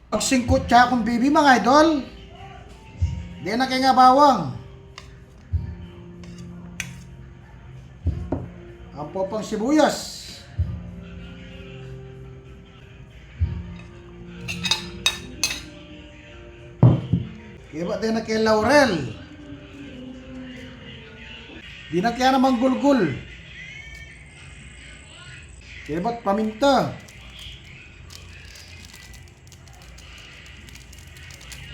Ang singkot siya akong bibi mga idol. Di na kaya nga bawang. Ang popang sibuyas. Iba din na kay laurel. Di na kaya naman gulgul. Iba't paminta.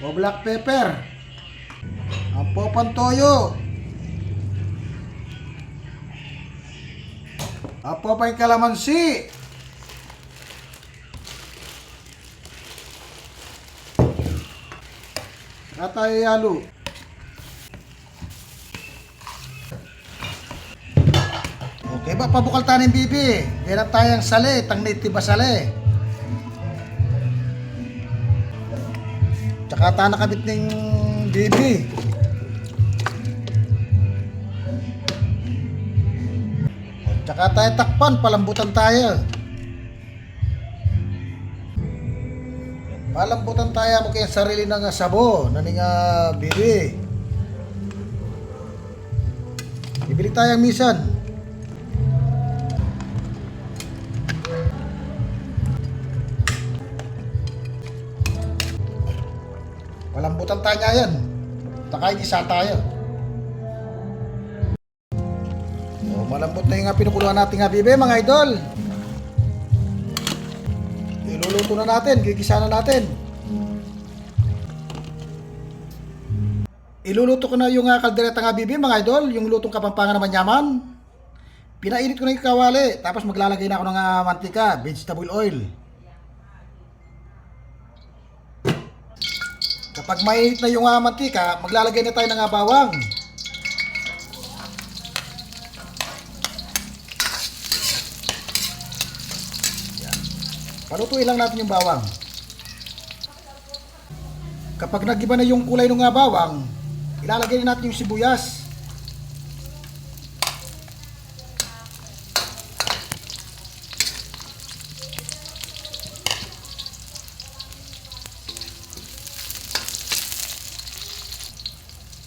O black pepper. Ang popang toyo. Ang popang kalamansi. Tayo yalo. Okay ba pabukal tayo ng bibi? Hirap tayong sali, tang native ba sali? Tsaka tayo nakabit ng bibi. Tsaka tayo takpan, palambutan tayo. Palambutan tayo mo kaya sarili ng sabo na nga bibi. Bibili tayong misan. Palambutan tayo yan. Taka isa tayo. O, malambot na yung pinukuluan natin nga bibi mga idol. Iluluto na natin, gigisa na natin. Iluluto ko na yung kaldereta nga bibi mga idol, yung lutong kapampangan naman yaman. Pinainit ko na yung kawali, tapos maglalagay na ako ng mantika, vegetable oil. Kapag mainit na yung mantika, maglalagay na tayo ng bawang. Palutuin lang natin yung bawang. Kapag nagiba na yung kulay ng bawang, ilalagay na natin yung sibuyas.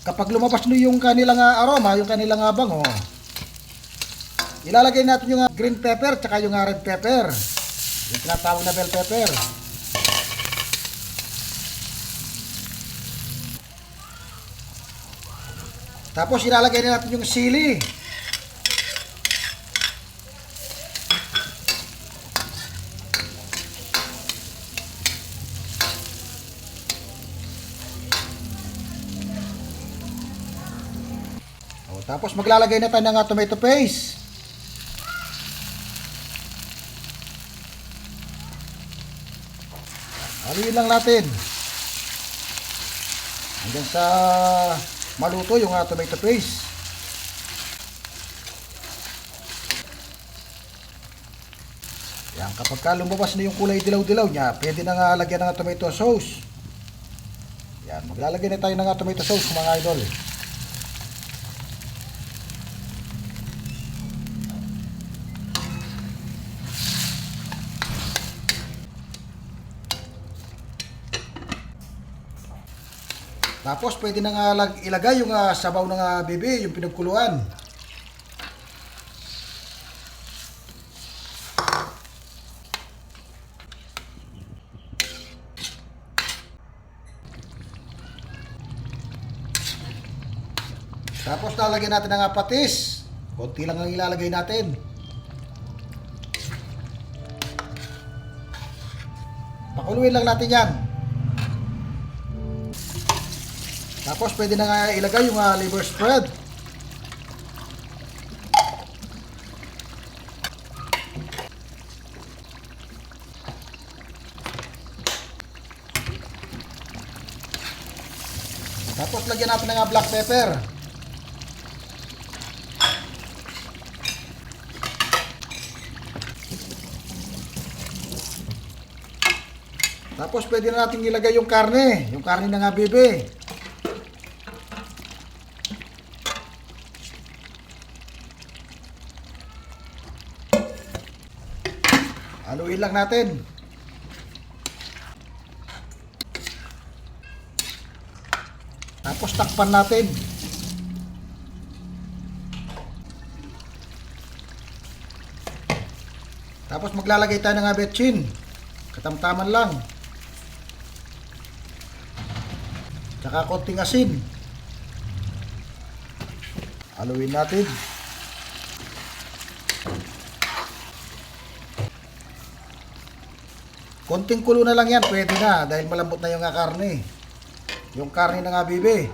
Kapag lumabas na yung kanilang aroma, yung kanilang bango, ilalagay natin yung green pepper tsaka yung red pepper. Yung tinatawag na bell pepper. Tapos ilalagay na natin yung sili. O, tapos maglalagay na tayo ng tomato paste. Haluin lang natin hanggang sa maluto yung tomato paste. Yan, kapag lumabas na yung kulay dilaw-dilaw niya, pwede na nga lagyan ng tomato sauce. Yan, maglalagay na tayo ng tomato sauce mga idol. Tapos pwede na nga ilagay yung sabaw ng bibi, yung pinagkuluan. Tapos lalagyan natin ng patis. Konti lang ang ilalagay natin. Pakuluin lang natin yan. Tapos pwede na nga ilagay yung liver spread. Tapos lagyan natin ng black pepper. Tapos pwede na natin ilagay yung karne ng bibi. Haluin lang natin. Tapos takpan natin. Tapos maglalagay tayo ng betchin. Katamtaman lang. Tsaka konting asin. Haluin natin. Konting kulo na lang yan, pwede na dahil malambot na yung karne. Yung karne ng bibe.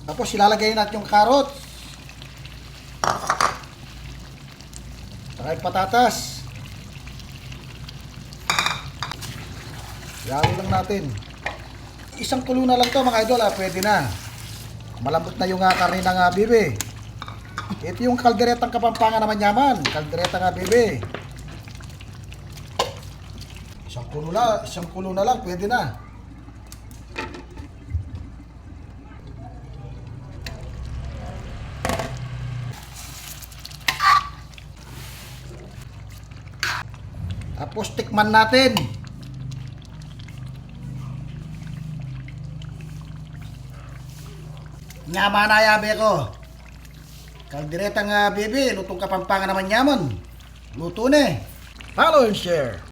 Tapos ilalagay natin yung carrot. Saka yung patatas. Ihalo lang natin. Isang kulo na lang to mga idol, pwede na. Malambot na yung karne ng bibe. Ito yung kalderetang Kapampangan naman yaman. Kalderetang bibe. Isang kulo na lang, pwede na. Tapos tikman natin. Nyama na yabe ko. Kalderetang bibe, lutong Kapampangan naman yaman. Luto na. Follow and share.